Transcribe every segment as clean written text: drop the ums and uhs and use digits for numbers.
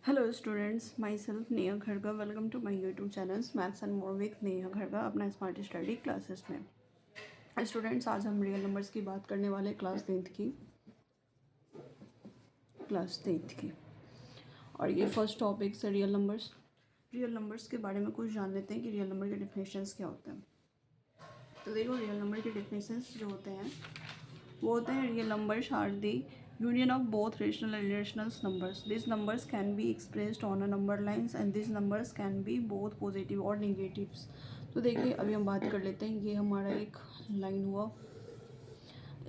Hello students, myself Neha Khadga. Welcome to my YouTube channels maths and more with Neha Khadga अपना smart study classes में। Students, आज हम real numbers की बात करने वाले क्लास टेंथ की और ये फर्स्ट टॉपिक है रियल नंबर्स। रियल नंबर्स के बारे में कुछ जान लेते हैं कि रियल नंबर के डिफिनेशंस क्या होते हैं। तो देखो, रियल नंबर के डिफिनेशंस जो होते हैं वो होते हैं real numbers are the union of both rational and irrational numbers. These numbers can be expressed on a number lines and these numbers can be both positive और negatives. तो देखिए, अभी हम बात कर लेते हैं। ये हमारा एक लाइन हुआ,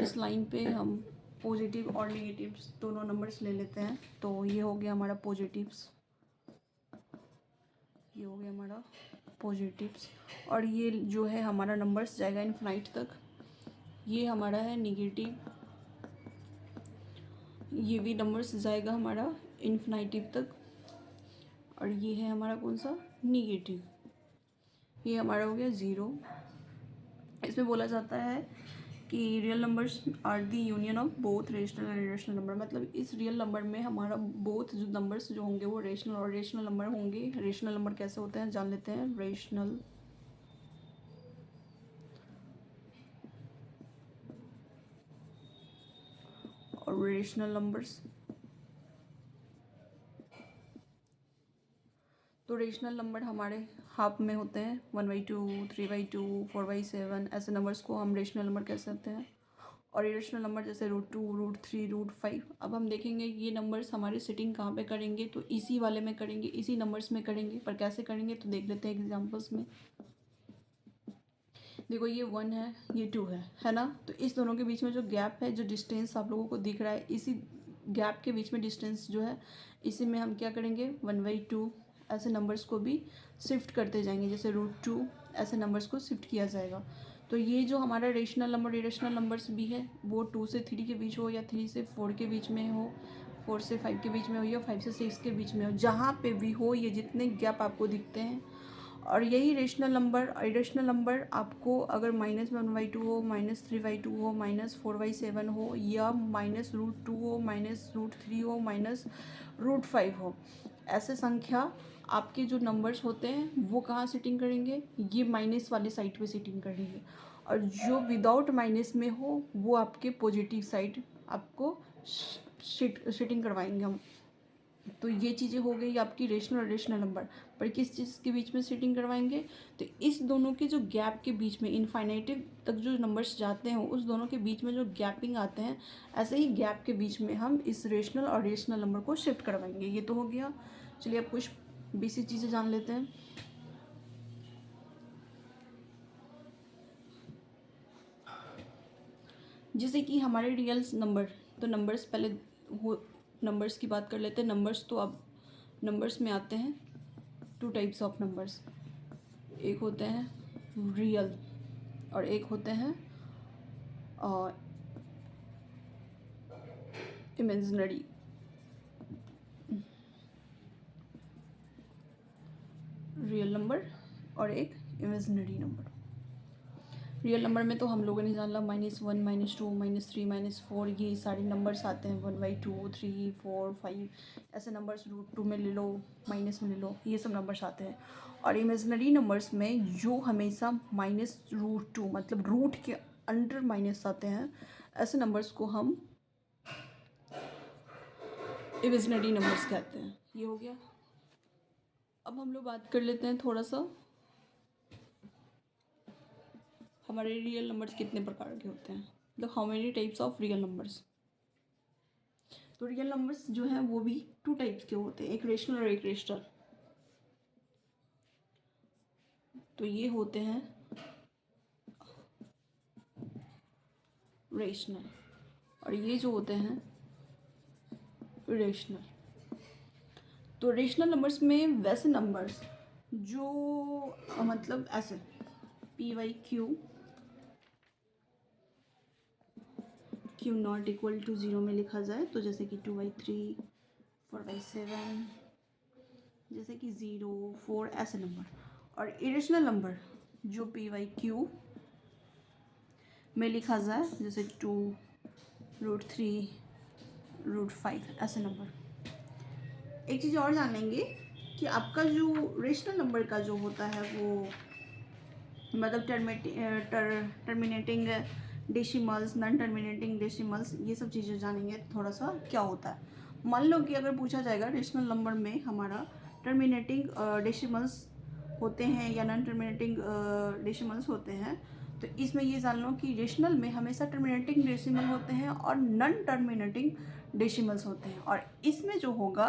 इस लाइन पे हम पॉजिटिव और नेगेटिव्स दोनों नंबर्स ले लेते हैं। तो ये हो गया हमारा पॉजिटिव्स, ये हो गया हमारा पॉजिटिव्स, और ये जो है हमारा नंबर्स जाएगा इनफाइनाइट तक। ये हमारा है नेगेटिव, ये भी नंबर्स जाएगा हमारा इन्फिनिटिव तक, और ये है हमारा कौन सा, निगेटिव। ये हमारा हो गया ज़ीरो। इसमें बोला जाता है कि real numbers are the union of both rational and irrational number. मतलब इस रियल नंबर में हमारा बोथ जो नंबर्स जो होंगे वो रेशनल और इरेशनल नंबर होंगे। रेशनल नंबर कैसे होते हैं जान लेते हैं। रेशनल और इरेशनल नंबर्स, तो रेशनल नंबर हमारे हाफ में होते हैं 1/2, 3/2, 4/7। ऐसे नंबर्स को हम रेशनल नंबर कह सकते हैं। और इरेशनल नंबर जैसे √2, √3, √5। अब हम देखेंगे ये नंबर्स हमारी सिटिंग कहाँ पे करेंगे, तो इसी वाले में करेंगे, इसी नंबर्स में करेंगे। पर कैसे करेंगे तो देख लेते हैं एग्जांपल्स में। देखो, ये 1 है, ये 2 है ना। तो इस दोनों के बीच में जो गैप है, जो डिस्टेंस आप लोगों को दिख रहा है, इसी गैप के बीच में डिस्टेंस जो है, इसी में हम क्या करेंगे 1/2 ऐसे नंबर्स को भी शिफ्ट करते जाएंगे। जैसे √2 ऐसे नंबर्स को शिफ्ट किया जाएगा। तो ये जो हमारा रेशनल नंबर इरेशनल नंबर्स भी है, वो 2 से 3 के बीच हो या 3 से 4 के बीच में हो, 4 से 5 के बीच में हो या 5 से 6 के बीच में हो, जहाँ पे भी हो, ये जितने गैप आपको दिखते हैं। और यही रेशनल नंबर इरेशनल नंबर आपको अगर -1/2 हो, -3/2 हो, -4/7 हो, या -√2 हो, -√3 हो, -√5 हो, ऐसे संख्या आपके जो नंबर्स होते हैं वो कहाँ सिटिंग करेंगे, ये माइनस वाली साइड पे सिटिंग करेंगे। और जो विदाउट माइनस में हो वो आपके पॉजिटिव साइड आपको सिटिंग करवाएंगे हम। तो ये चीज़ें हो गई आपकी रेशनल और इरेशनल नंबर। पर किस चीज़ के बीच में सेटिंग करवाएंगे, तो इस दोनों के जो गैप के बीच में इनफाइनाइटिव तक जो नंबर्स जाते हैं उस दोनों के बीच में जो गैपिंग आते हैं, ऐसे ही गैप के बीच में हम इस रेशनल और इरेशनल नंबर को शिफ्ट करवाएंगे। ये तो हो गया। चलिए अब कुछ बेसिक चीज़ें जान लेते हैं। जैसे कि हमारे रियल नंबर, तो नंबर्स पहले हो, नंबर्स की बात कर लेते हैं। नंबर्स तो अब नंबर्स में आते हैं 2 टाइप्स ऑफ नंबर्स। एक होते हैं रियल और एक होते हैं इमेजिनरी। रियल नंबर और एक इमेजिनरी नंबर। रियल नंबर में तो हम लोगों ने जान ला -1, -2, -3, -4, ये सारे नंबर्स आते हैं। 1/2, 3, 4, 5 ऐसे नंबर्स √2 में ले लो, माइनस में ले लो, ये सब नंबर्स आते हैं। और इमेजिनरी नंबर्स में जो हमेशा -√2 मतलब रूट के अंडर माइनस आते हैं, ऐसे नंबर्स को हम इमेजिनरी नंबर्स कहते हैं। ये हो गया। अब हम लोग बात कर लेते हैं थोड़ा सा हमारे रियल नंबर्स कितने प्रकार के होते हैं, मतलब how many types of real numbers. तो रियल नंबर्स जो हैं वो भी 2 टाइप्स के होते हैं, एक रेशनल और एक रेशनल। तो ये होते हैं रेशनल और ये जो होते हैं रेशनल। तो रेशनल नंबर्स में वैसे नंबर्स जो मतलब ऐसे p/q q ≠ 0 में लिखा जाए, तो जैसे कि 2/3, 4/7, जैसे कि 0, 4 ऐसे नंबर। और इरेशनल नंबर जो p/q में लिखा जाए, जैसे 2, √3, √5 ऐसे नंबर। एक चीज़ और जान लेंगे कि आपका जो रेशनल नंबर का जो होता है वो मतलब terminating decimals, non terminating decimals, ये सब चीज़ें जानेंगे थोड़ा सा क्या होता है। मान लो कि अगर पूछा जाएगा रेशनल नंबर में हमारा टर्मिनेटिंग डेसिमल्स होते हैं या नॉन टर्मिनेटिंग डेसिमल्स होते हैं, तो इसमें ये जान लो कि रेशनल में हमेशा टर्मिनेटिंग डेसिमल होते हैं और नॉन टर्मिनेटिंग डेसिमल्स होते हैं। और इसमें जो होगा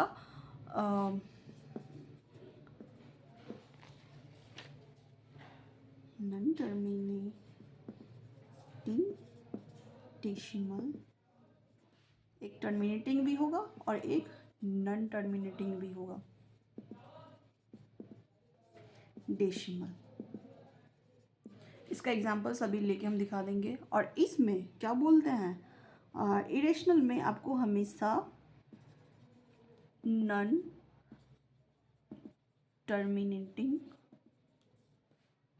नॉन टर्मिनेटिंग डेसिमल, एक टर्मिनेटिंग भी होगा और एक नॉन टर्मिनेटिंग भी होगा डेसिमल। इसका एग्जांपल सभी लेके हम दिखा देंगे। और इसमें क्या बोलते हैं, इरेशनल में आपको हमेशा नॉन टर्मिनेटिंग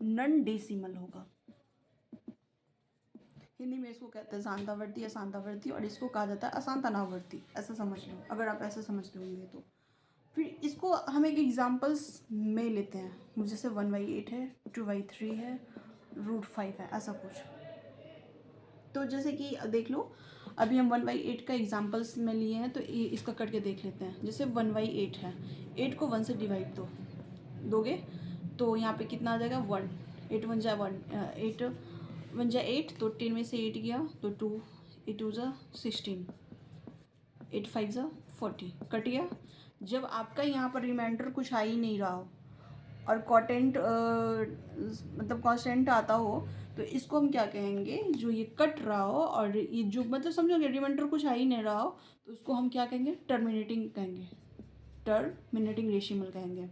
नॉन डेसिमल होगा। हिंदी में इसको कहते हैं सांतावर्ती या सांतावर्ती, और इसको कहा जाता है असांतनावर्ती, ऐसा समझ लो अगर आप ऐसा समझते होंगे तो। फिर इसको हम एक एग्जांपल्स में लेते हैं, जैसे 1/8 है, 2/3 है, √5 है, ऐसा कुछ। तो जैसे कि देख लो, अभी हम 1/8 का एग्जांपल्स में लिए हैं, तो ये इसका करके देख लेते हैं। जैसे 1/8 है, 8 को 1 से डिवाइड दोगे तो यहाँ पे कितना आ जाएगा 1, 8 1 जा 1, 8 1 जा 8, तो 10 में से 8 गया तो 2, 8 2 जा 16, 8 5 जा 40, कट गया। जब आपका यहाँ पर रिमाइंडर कुछ आ ही नहीं रहा हो और कॉटेंट मतलब कॉन्स्टेंट आता हो, तो इसको हम क्या कहेंगे, जो ये कट रहा हो और ये जो मतलब समझोगे रिमाइंडर कुछ आ ही नहीं रहा हो, तो उसको हम क्या कहेंगे, टर्मिनेटिंग कहेंगे, टर्मिनेटिंग डेसिमल कहेंगे।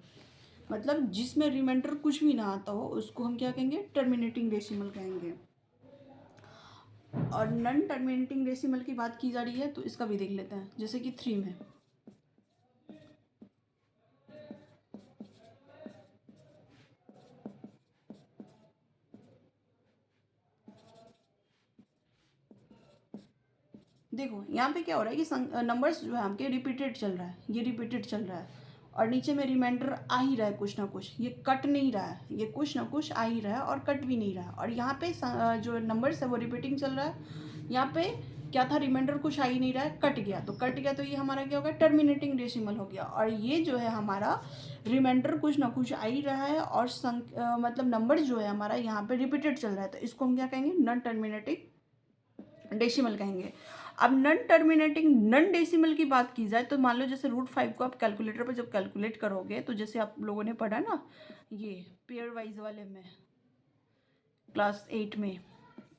मतलब जिसमें रिमाइंडर कुछ भी ना आता हो उसको हम क्या कहेंगे, टर्मिनेटिंग डेसिमल कहेंगे। और नॉन टर्मिनेटिंग डेसिमल की बात की जा रही है तो इसका भी देख लेते हैं। जैसे कि 3 में देखो यहाँ पे क्या हो रहा है कि नंबर्स जो है आपके रिपीटेड चल रहा है, ये रिपीटेड चल रहा है और नीचे में रिमाइंडर आ ही रहा है कुछ ना कुछ, ये कट नहीं रहा है, ये कुछ ना कुछ आ ही रहा है और कट भी नहीं रहा है। और यहाँ पे जो नंबर्स है वो रिपीटिंग चल रहा है। यहाँ पे क्या था, रिमाइंडर कुछ आ ही नहीं रहा है, कट गया, तो कट गया तो ये हमारा क्या होगा, टर्मिनेटिंग डेसिमल हो गया। और ये जो है हमारा रिमाइंडर कुछ ना कुछ आ ही रहा है और मतलब नंबर जो है हमारा यहाँ पे रिपीटेड चल रहा है, तो इसको हम क्या कहेंगे, नॉन टर्मिनेटिंग डेसिमल कहेंगे। अब नॉन टर्मिनेटिंग नॉन डेसिमल की बात की जाए तो मान लो जैसे √5 को आप कैलकुलेटर पर जब कैलकुलेट करोगे, तो जैसे आप लोगों ने पढ़ा ना ये पेयर वाइज वाले में क्लास 8 में,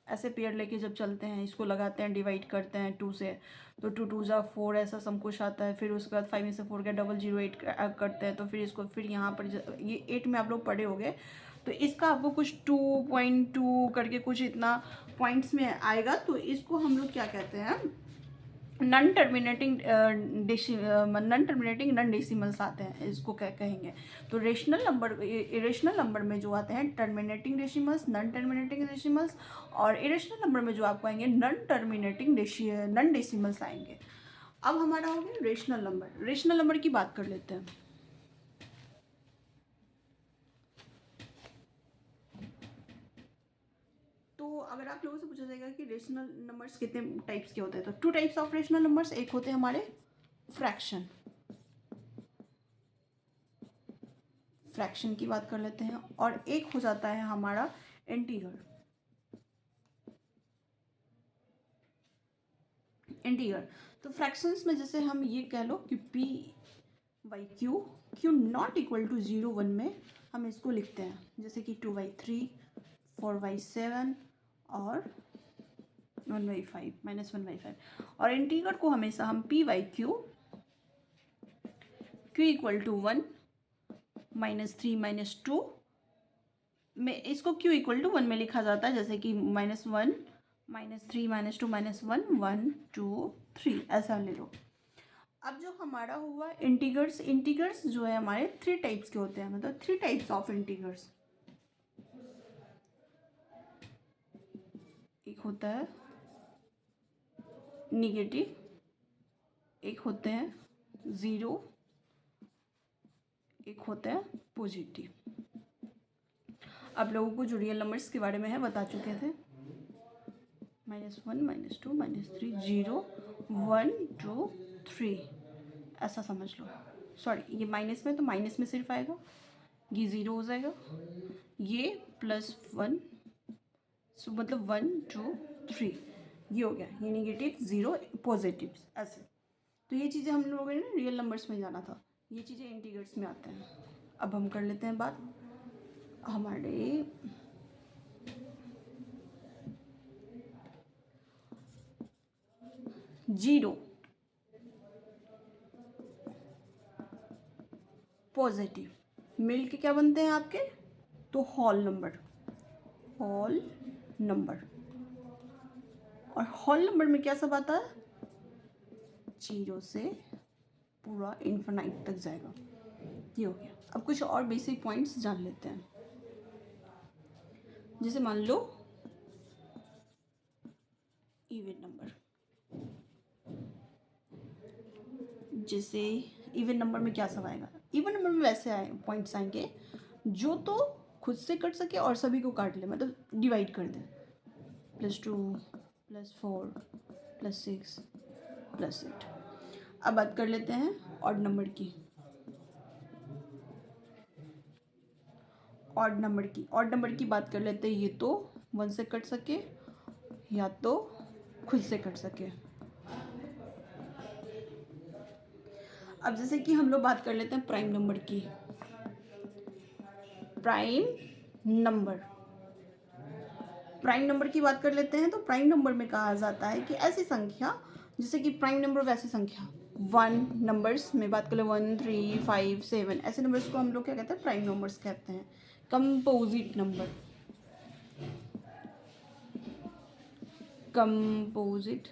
ऐसे पेयर लेके जब चलते हैं, इसको लगाते हैं, डिवाइड करते हैं 2 से, तो 2 2 जा 4 ऐसा सब कुछ आता है। फिर उसके बाद 5 में से 4 का 008 करते हैं, तो फिर इसको फिर यहाँ पर ये 8 में आप लोग पढ़े होंगे, तो इसका आपको कुछ 2.2 करके कुछ इतना पॉइंट्स में आएगा, तो इसको हम लोग क्या कहते हैं, नॉन टर्मिनेटिंग नॉन डेसिमल्स आते हैं, इसको कहेंगे। तो रेशनल नंबर, इरेशनल नंबर में जो आते हैं terminating decimals, non terminating decimals, और इरेशनल नंबर में जो आपको आएंगे नॉन डेसिमल्स आएंगे। अब हमारा हो गया रेशनल नंबर। रेशनल नंबर की बात कर लेते हैं। तो अगर आप लोगों से पूछा जाएगा कि रेशनल नंबर्स कितने टाइप्स के होते हैं, तो 2 टाइप्स ऑफ रेशनल नंबर्स, एक होते हैं हमारे फ्रैक्शन की बात कर लेते हैं, और एक हो जाता है हमारा इंटीगर। तो फ्रैक्शंस में जैसे हम ये कह लो कि p/q, q not equal to 0 1 में हम इसको लिखते हैं, जैसे कि 2/3, 4/7 और 1/5 -1/5। और इंटीगर को हमेशा हम p/q, q इक्वल टू 1 -3 -2 में, इसको q इक्वल टू 1 में लिखा जाता है, जैसे कि -1 -3 -2 -1 1 2 3 ऐसा ले लो। अब जो हमारा हुआ इंटीगर्स जो है हमारे 3 टाइप्स के होते हैं, मतलब 3 टाइप्स ऑफ इंटीगर्स। एक होता है निगेटिव, एक होते हैं 0 एक होता है पॉजिटिव। आप लोगों को जो रियल नंबर्स के बारे में है बता चुके थे, -1 -2 -3 0 1 2 3, ऐसा समझ लो। सॉरी, ये माइनस में तो माइनस में सिर्फ आएगा, ये 0 हो जाएगा, ये +1, सो मतलब 1 2 3, ये हो गया, ये नेगेटिव 0 पॉजिटिव ऐसे। तो ये चीज़ें हम लोगों ने रियल नंबर्स में जाना था, ये चीज़ें इंटीजर्स में आते हैं। अब हम कर लेते हैं बात हमारे जीरो पॉजिटिव मिल के क्या बनते हैं आपके, तो होल नंबर, होल नंबर। और होल नंबर में क्या सब आता है, 0 से पूरा इन्फिनाइट तक जाएगा। ये हो गया। अब कुछ और बेसिक पॉइंट्स जान लेते हैं। जैसे मान लो इवन नंबर, जैसे इवन नंबर में क्या सब आएगा, इवन नंबर में वैसे आए पॉइंट्स आएंगे जो तो खुद से कट सके और सभी को काट ले, मतलब डिवाइड कर दे, +2 +4 +6 +8। अब बात कर लेते हैं ऑड नंबर की। ऑड नंबर की बात कर लेते हैं, ये तो 1 से कट सके या तो खुद से कट सके। अब जैसे कि हम लोग बात कर लेते हैं प्राइम नंबर की। प्राइम नंबर की बात कर लेते हैं, तो प्राइम नंबर में कहा जाता है कि ऐसी संख्या, जैसे कि प्राइम नंबर वैसी संख्या, 1 नंबर्स में बात कर ले, 1 3 5 7, ऐसे नंबर्स को हम लोग क्या कहते हैं, प्राइम नंबर्स कहते हैं। कंपोजिट नंबर, कंपोजिट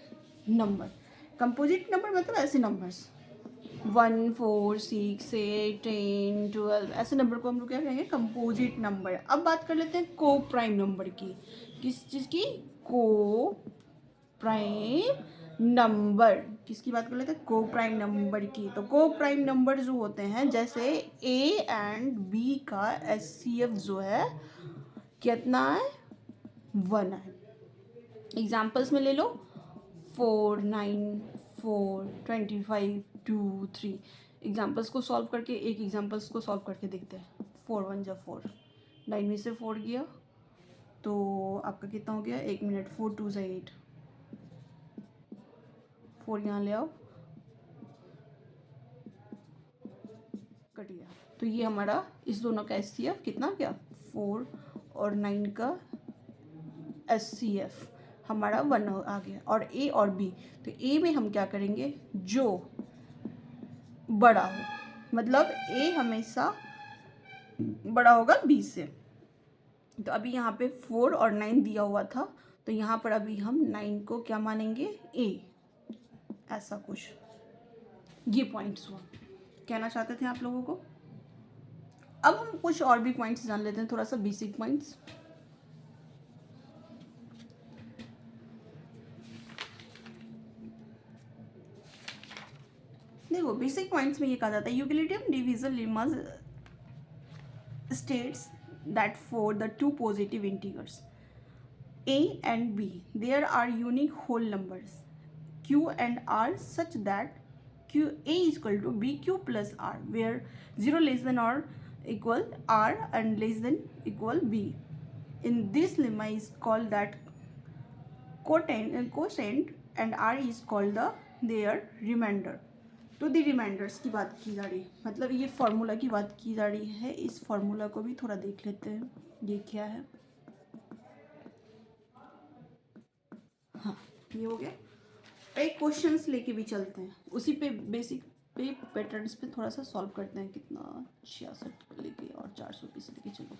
नंबर मतलब ऐसे नंबर्स 1 4 6 8 10 12, ऐसे नंबर को हम लोग क्या कहेंगे, कंपोजिट नंबर। अब बात कर लेते हैं को प्राइम नंबर की। किस चीज़ की, को प्राइम नंबर, किसकी बात कर लेते हैं, को प्राइम नंबर की। तो को प्राइम नंबर जो होते हैं, जैसे ए एंड बी का HCF जो है कितना है, 1 है। एग्जाम्पल्स में ले लो, 4 9 4 25 2 3। एग्जाम्पल्स को सॉल्व करके, एक एग्जाम्पल्स को सॉल्व करके देखते हैं। 4 1 जा 4, 9 में से 4 गया तो आपका कितना हो गया, 1 मिनट, 4 2 जा 8, 4 यहाँ ले आओ, कट गया। तो ये हमारा इस दोनों का HCF कितना गया, 4 और 9 का HCF हमारा 1 आ गया। और ए और बी, तो ए में हम क्या करेंगे, जो बड़ा हो, मतलब ए हमेशा बड़ा होगा बी से। तो अभी यहाँ पे 4 और 9 दिया हुआ था, तो यहाँ पर अभी हम 9 को क्या मानेंगे, ए, ऐसा कुछ। ये पॉइंट्स हुआ, कहना चाहते थे आप लोगों को। अब हम कुछ और भी पॉइंट्स जान लेते हैं, थोड़ा सा बेसिक पॉइंट्स। देखो बेसिक पॉइंट्स में ये कहा जाता है, Euclidean division lemma states that for the two positive integers a and b there are unique whole numbers q and r such that q a is equal to bq plus r, where 0 less than or equal r and less than equal b. In this lemma is called that quotient and r is called the their remainder. तो दी reminders की बात की जा रही है, मतलब ये formula की बात की जा रही है। इस फार्मूला को भी थोड़ा देख लेते हैं, ये क्या है। हाँ, ये हो गया। एक क्वेश्चंस लेके भी चलते हैं, उसी पे बेसिक पे पैटर्न्स पे थोड़ा सा सॉल्व करते हैं। कितना, 66 लेके और 420 लेके चलो।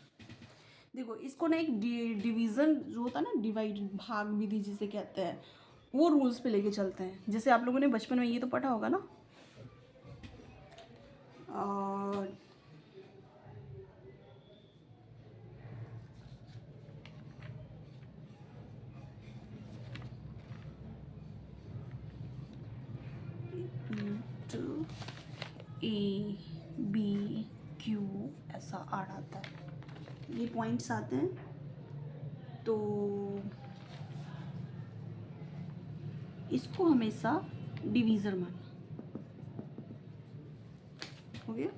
देखो इसको ना एक डिवीज़न जो होता है ना, डिवाइड भाग विधि जिसे कहते हैं, वो रूल्स पे लेके चलते हैं। जैसे आप लोगों ने बचपन में ये तो पढ़ा होगा ना, और A B Q ऐसा आर आता है, ये पॉइंट्स आते हैं। तो इसको हमेशा डिवीज़र मानना, हो गया,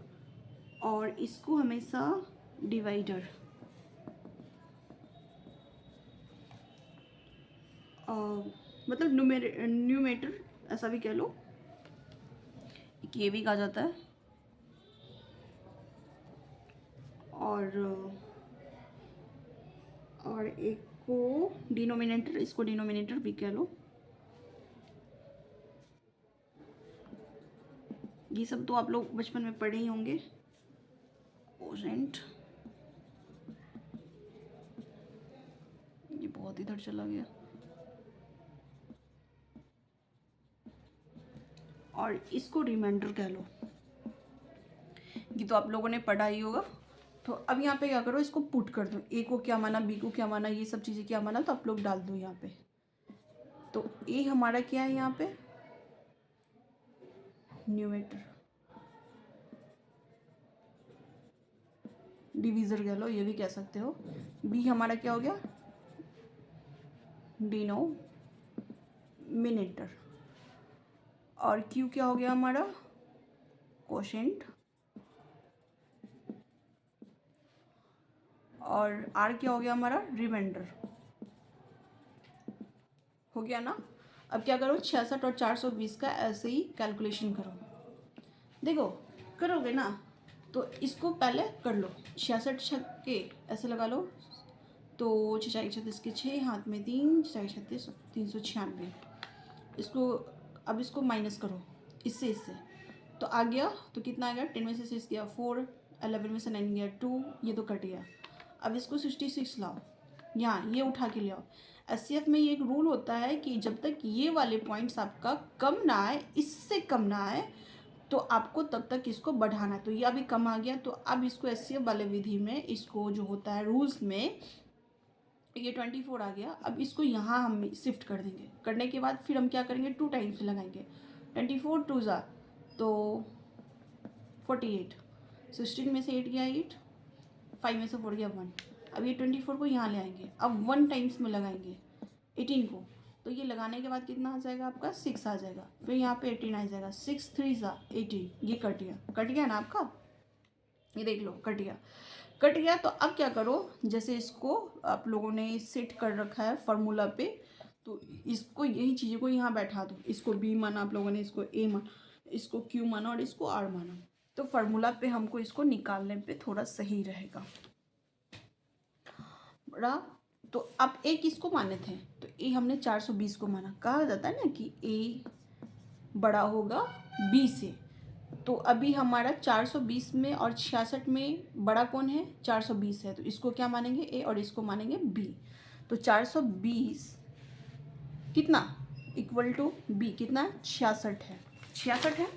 और इसको हमेशा डिवाइडर, मतलब न्यूमेटर ऐसा भी कह लो, ये भी कहा जाता है। और एक को डिनोमिनेटर, इसको डिनोमिनेटर भी कह लो। ये सब तो आप लोग बचपन में पढ़े ही होंगे। कोसेंट, ये बहुत इधर चला गया। और इसको रिमाइंडर कह लो, ये तो आप लोगों ने पढ़ा ही होगा। तो अब यहाँ पे क्या करो, इसको पुट कर दो, ए को क्या माना, बी को क्या माना, ये सब चीज़ें क्या माना, तो आप लोग डाल दो यहाँ पे। तो ए हमारा क्या है यहाँ पे, न्यूमेटर, डिवीज़र कह लो, ये भी कह सकते हो। बी हमारा क्या हो गया, डिनोमिनेटर। और क्यू क्या हो गया हमारा, कोशेंट। और आर क्या हो गया हमारा, रिमाइंडर। हो गया ना। अब क्या करो, 66 और 420 का ऐसे ही कैलकुलेशन करो। देखो करोगे ना, तो इसको पहले कर लो, 66 छक्के ऐसे लगा लो, तो 6 36 के 6, हाथ में 3, 6 36 396। इसको अब इसको माइनस करो इससे, तो आ गया, तो कितना आ गया, 10 में से 6 गया 4, 11 में से 9 गया 2, ये तो कट गया। अब इसको 66 लाओ, यहाँ ये उठा के ले आओ। एससीएफ में ये एक रूल होता है कि जब तक ये वाले पॉइंट्स आपका कम ना आए, इससे कम ना आए, तो आपको तब तक इसको बढ़ाना है। तो ये अभी कम आ गया, तो अब इसको एससीएफ वाले विधि में, इसको जो होता है रूल्स में, ये 24 आ गया। अब इसको यहाँ हम शिफ्ट कर देंगे, करने के बाद फिर हम क्या करेंगे, 2 टाइम्स लगाएंगे, 24 2 ज़ा तो 48, 16 में से 8 गया 8, 5 में से 4 गया 1। अब ये 24 को यहाँ ले आएंगे, अब 1 टाइम्स में लगाएंगे 18 को, तो ये लगाने के बाद कितना आ जाएगा आपका, 6 आ जाएगा। फिर यहाँ पे 18 आ जाएगा, 6 3 ज़ा 18, ये कट गया ना आपका, ये देख लो कट गया। तो अब क्या करो, जैसे इसको आप लोगों ने सेट कर रखा है फार्मूला पे, तो इसको यही चीज़ों को यहाँ बैठा दो, इसको बी माना आप लोगों ने, इसको ए माना, इसको क्यू माना और इसको आर माना। तो फार्मूला पे हमको इसको निकालने पे थोड़ा सही रहेगा बड़ा। तो अब ए किसको माने थे, तो ए हमने 420 को माना। कहा जाता है ना कि ए बड़ा होगा बी से, तो अभी हमारा 420 में और 66 में बड़ा कौन है, 420 है, तो इसको क्या मानेंगे, ए, और इसको मानेंगे बी। तो 420 कितना इक्वल टू बी, कितना है, 66 है, 66 है।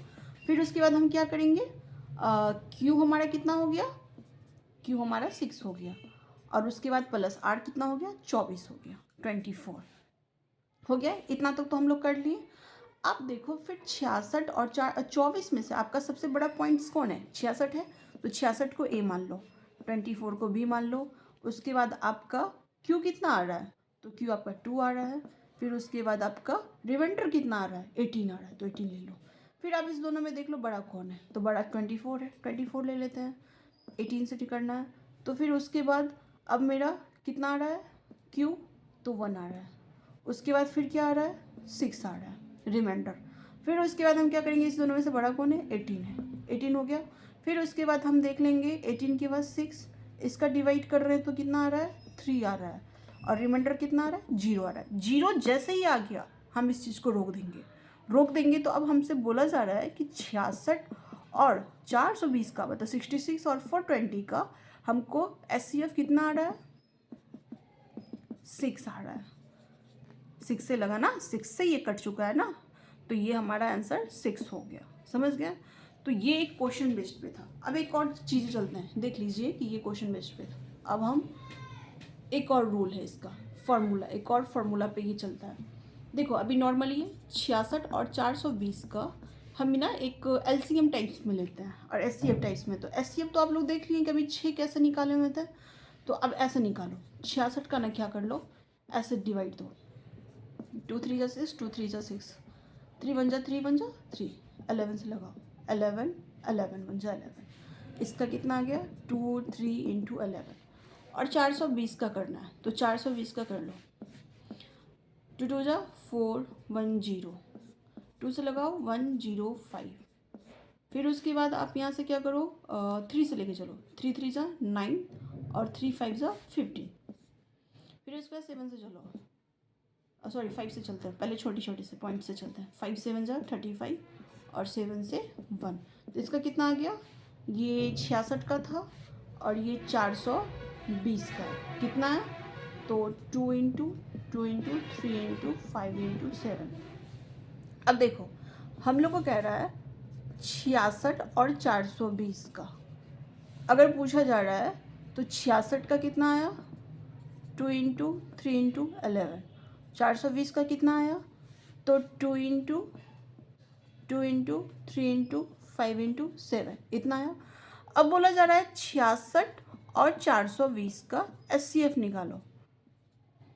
फिर उसके बाद हम क्या करेंगे, क्यू हमारा कितना हो गया, क्यू हमारा 6 हो गया, और उसके बाद प्लस आर कितना हो गया, 24 हो गया, 24 हो गया। इतना तक तो हम लोग कर लिए। अब देखो फिर 66 और 24 में से आपका सबसे बड़ा पॉइंट्स कौन है, 66 है, तो 66 को ए मान लो, 24 को बी मान लो। उसके बाद आपका क्यू कितना आ रहा है, तो क्यू आपका 2 आ रहा है। फिर उसके बाद आपका रिमाइंडर कितना आ रहा है, 18 आ रहा है, तो 18 ले लो। फिर आप इस दोनों में देख लो बड़ा कौन है, तो बड़ा 24 है, 24 ले लेते हैं, 18 से करना है। तो फिर उसके बाद अब मेरा कितना आ रहा है, क्यू तो 1 आ रहा है। उसके बाद फिर क्या आ रहा है, 6 आ रहा है रिमाइंडर। फिर उसके बाद हम क्या करेंगे, इस दोनों में से बड़ा कौन है, 18 है, 18 हो गया। फिर उसके बाद हम देख लेंगे 18 के बाद 6, इसका डिवाइड कर रहे हैं तो कितना आ रहा है, 3 आ रहा है, और रिमाइंडर कितना आ रहा है, 0 आ रहा है। 0 जैसे ही आ गया हम इस चीज़ को रोक देंगे। तो अब हमसे बोला जा रहा है कि 66 और 420 का, मतलब 66 और 420 का हमको एचसीएफ कितना आ रहा है, 6 आ रहा है। 6 से लगा ना, 6 से ये कट चुका है ना, तो ये हमारा आंसर 6 हो गया, समझ गया। तो ये एक क्वेश्चन बेस्ड पे था। अब एक और चीज़ चलते हैं, देख लीजिए कि ये क्वेश्चन बेस्ड पे था। अब हम एक और रूल है इसका, फार्मूला, एक और फार्मूला पे ही चलता है। देखो अभी नॉर्मली 66 और 420 का हम ना एक एलसीएम टाइप्स में लेते हैं और एचसीएफ टाइप्स में। तो एचसीएफ तो आप लोग देख लिए कभी 6 कैसे निकाले हुए थे। तो अब ऐसे निकालो, 66 का ना क्या कर लो, ऐसे डिवाइड दो, 2 3 जा 6, 2 3 जा 6, 3 1 जा 3 1 जा 3, 11 से लगाओ, 11 11 1 जा 11। इसका कितना आ गया, 2 3 इंटू 11। और 420 का करना है तो 420 का कर लो, 2 2 जा 4 1 0, 2 से लगाओ 105। फिर उसके बाद आप यहाँ से क्या करो, 3 से लेके चलो, 3 3 जा 9 और 3 5 जा 15। फिर उसके बाद 7 से चलो, सॉरी 5 से चलते हैं, पहले छोटी छोटी से पॉइंट से चलते हैं। 5 7 जा 35 और 7 से 1। तो इसका कितना आ गया, ये 66 का था और ये 420 का है। कितना है, तो 2 इंटू 2 इंटू 3 इंटू 5 इंटू 7। अब देखो हम लोग को कह रहा है 66 और 420 का। अगर पूछा जा रहा है तो 66 का कितना आया, 2 इंटू 3 इंटू 11। 420 का कितना आया, तो 2 इंटू 2 इंटू 3 इंटू 5 इंटू 7, इतना आया। अब बोला जा रहा है 66 और 420 का एचसीएफ निकालो।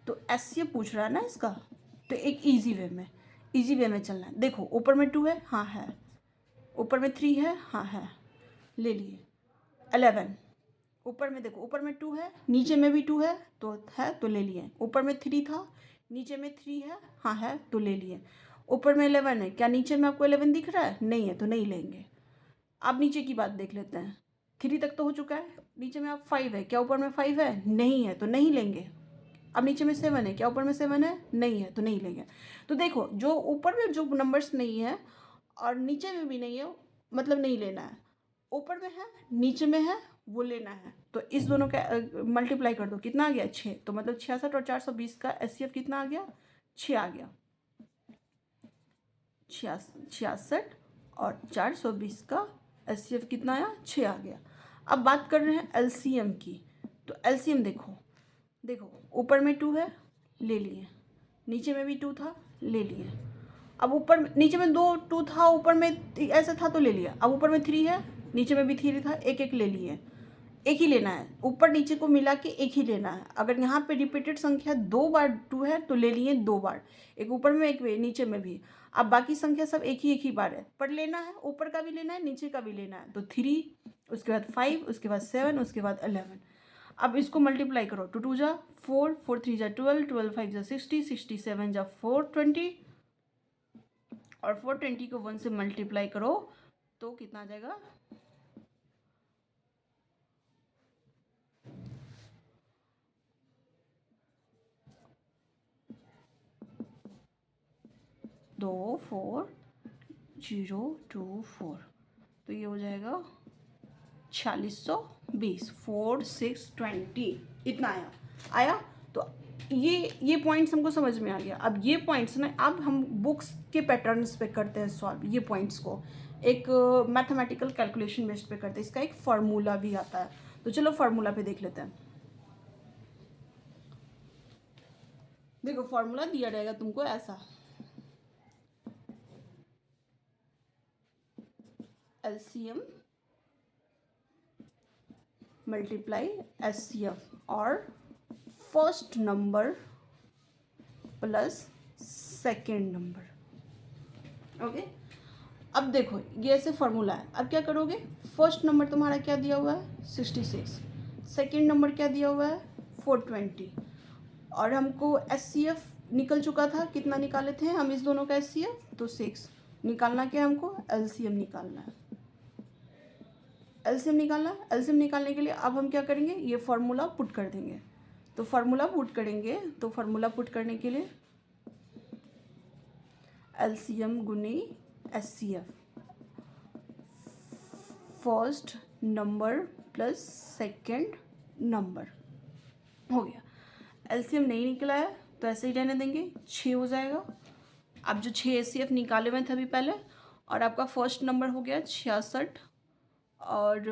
तो एचसीएफ पूछ रहा है ना इसका, तो एक इजी वे में चलना है। देखो ऊपर में 2 है, हाँ है, ऊपर में 3 है, हाँ है, ले लिए। 11 ऊपर में देखो, ऊपर में 2 है, नीचे में भी 2 है तो ले लिए। ऊपर में 3 था, नीचे में 3 है, हाँ है, तो ले लिए। ऊपर में 11 है, क्या नीचे में आपको 11 दिख रहा है, नहीं है तो नहीं लेंगे। आप नीचे की बात देख लेते हैं, 3 तक तो हो चुका है, नीचे में आप 5 है, क्या ऊपर में 5 है, नहीं है तो नहीं लेंगे। अब नीचे में 7 है, क्या ऊपर में 7 है, नहीं है तो नहीं लेंगे। तो देखो जो ऊपर में जो नंबर्स नहीं है और नीचे में भी नहीं है, मतलब नहीं लेना है। ऊपर में है नीचे में है, वो लेना है। तो इस दोनों का मल्टीप्लाई कर दो, कितना आ गया, 6। तो मतलब 66 और 420 का एचसीएफ कितना आ गया, 6 आ गया। 66 और 420 का एचसीएफ कितना आया, 6 आ गया। अब बात कर रहे हैं एलसीएम की। तो एलसीएम देखो ऊपर में 2 है, ले लिए, नीचे में भी 2 था, ले लिए। अब ऊपर नीचे में 2 था, ऊपर में ऐसा था तो ले लिया। अब ऊपर में 3 है, नीचे में भी 3 था, एक एक ले लिए। एक ही लेना है, ऊपर नीचे को मिला के एक ही लेना है। अगर यहाँ पे रिपीटेड संख्या 2 बार 2 है तो ले लिए 2 बार, एक ऊपर में एक नीचे में भी। अब बाकी संख्या सब एक ही बार है, पर लेना है, ऊपर का भी लेना है, नीचे का भी लेना है। तो 3, उसके बाद 5, उसके बाद 7, उसके बाद 11। अब इसको मल्टीप्लाई करो, 2 2 जा 4, 4 3 जा 12, 12 5 जा 60, 67 जा 420 और 420 को 1 से मल्टीप्लाई करो तो कितना आ जाएगा, 24024। तो ये हो जाएगा 4620, 4620, इतना आया। तो ये पॉइंट्स हमको समझ में आ गया। अब ये पॉइंट्स ना, अब हम बुक्स के पैटर्न्स पे करते हैं सॉल्व। ये पॉइंट्स को एक मैथमेटिकल कैलकुलेशन बेस्ड पे करते हैं, इसका एक फार्मूला भी आता है। तो चलो फार्मूला पे देख लेते हैं। देखो फार्मूला दिया रहेगा तुमको ऐसा, एलसीएम मल्टीप्लाई एचसीएफ और first number plus second number. Okay, अब देखो ये ऐसे फॉर्मूला है। अब क्या करोगे, फर्स्ट नंबर तुम्हारा क्या दिया हुआ है 66, सेकेंड नंबर क्या दिया हुआ है 420, और हमको एचसीएफ निकल चुका था, कितना निकाले थे हम इस दोनों का एचसीएफ, तो 6 निकालना। क्या हमको एलसीएम निकालना है, एलसीएम निकालना है। एलसीएम निकालने के लिए अब हम क्या करेंगे, ये फार्मूला पुट कर देंगे। तो फार्मूला पुट करेंगे, तो फार्मूला पुट करने के लिए एलसीएम गुनी HCF, first number plus second number, हो गया। एलसीएम नहीं निकला है तो ऐसे ही रहने देंगे, 6 हो जाएगा। अब जो 6 एचसीएफ निकाले हुए थे अभी पहले, और आपका फर्स्ट नंबर हो गया 66 और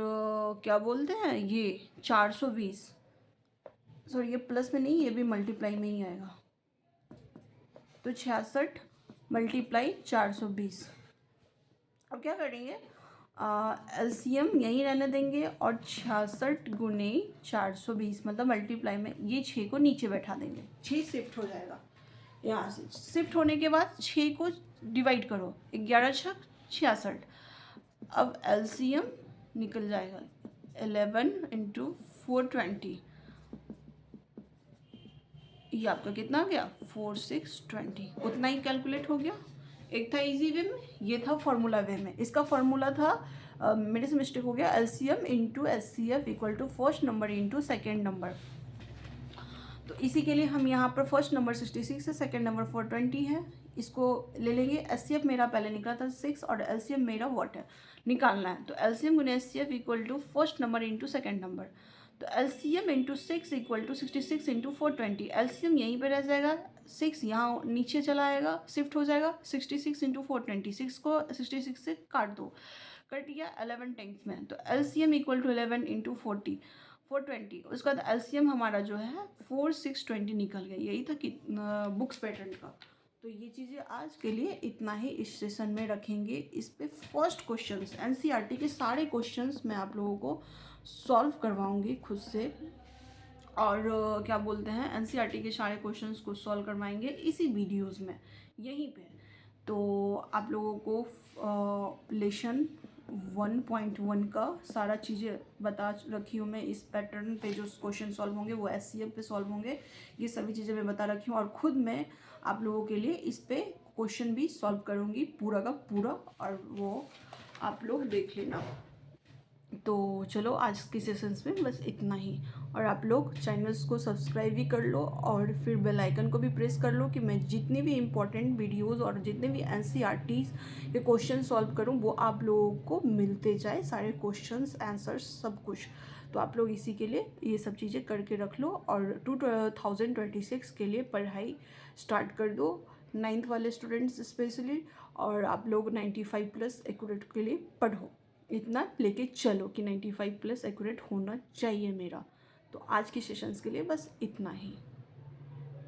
क्या बोलते हैं ये 420, सॉरी ये प्लस में नहीं, ये भी मल्टीप्लाई में ही आएगा। तो 66 मल्टीप्लाई 420, अब क्या करेंगे, एलसीएम यहीं रहने देंगे और 66 गुने 420 मतलब मल्टीप्लाई में ये 6 को नीचे बैठा देंगे, 6 शिफ्ट हो जाएगा यहाँ से। शिफ्ट होने के बाद 6 को डिवाइड करो, 11 छक 66। अब एलसीएम निकल जाएगा 11 इंटू 420, ये आपका कितना आ गया 4620। उतना ही कैलकुलेट हो गया। एक था इजी वे में, ये था फॉर्मूला वे में। इसका फॉर्मूला था मेरे से मिस्टेक हो गया, LCM into HCF equal to first number into second number. तो इसी के लिए हम यहाँ पर फर्स्ट नंबर 66 है, सेकेंड नंबर 420 है, इसको ले लेंगे। एचसीएफ मेरा पहले निकला था 6 और एलसीएम मेरा व्हाट है निकालना है, तो एलसीएम गुने HCF equal to first number into second number. तो LCM into 6 equal to 66 into 420। LCM यहीं पे रह जाएगा, 6 यहाँ नीचे चला आएगा, शिफ्ट हो जाएगा। 66 इंटू 420, 6 को 66 से काट दो, कट गया 11 टाइम्स में। तो एलसीएम इक्वल टू 11 इंटू 420। उसके बाद एलसीएम हमारा जो है 4620 निकल गया। यही था कि बुक्स पैटर्न का। तो ये चीज़ें आज के लिए इतना ही इस सेशन में रखेंगे। इस पे फर्स्ट क्वेश्चंस एनसीईआरटी के सारे क्वेश्चंस मैं आप लोगों को सॉल्व करवाऊंगी खुद से, और क्या बोलते हैं एनसीईआरटी के सारे क्वेश्चंस को सॉल्व करवाएंगे इसी वीडियोस में यहीं पे। तो आप लोगों को लेसन 1.1 का सारा चीज़ें बता रखी हूँ मैं। इस पैटर्न पे जो क्वेश्चन सॉल्व होंगे वो एचसीएफ पे सॉल्व होंगे, ये सभी चीज़ें मैं बता रखी हूँ। और ख़ुद मैं आप लोगों के लिए इस पे क्वेश्चन भी सॉल्व करूँगी पूरा का पूरा, और वो आप लोग देख लेना। तो चलो आज के सेशंस में बस इतना ही, और आप लोग चैनल्स को सब्सक्राइब भी कर लो और फिर बेल आइकन को भी प्रेस कर लो कि मैं जितनी भी इम्पोर्टेंट वीडियोस और जितने भी एनसीईआरटीज़ के क्वेश्चन सॉल्व करूं वो आप लोगों को मिलते जाए, सारे क्वेश्चंस आंसर्स सब कुछ। तो आप लोग इसी के लिए ये सब चीज़ें करके रख लो और 2026 के लिए पढ़ाई स्टार्ट कर दो, 9th वाले स्टूडेंट्स स्पेशली। और आप लोग 95+ एक्यूरेट के लिए पढ़ो, इतना लेके चलो कि 95+ एक्यूरेट होना चाहिए मेरा। तो आज के सेशंस के लिए बस इतना ही।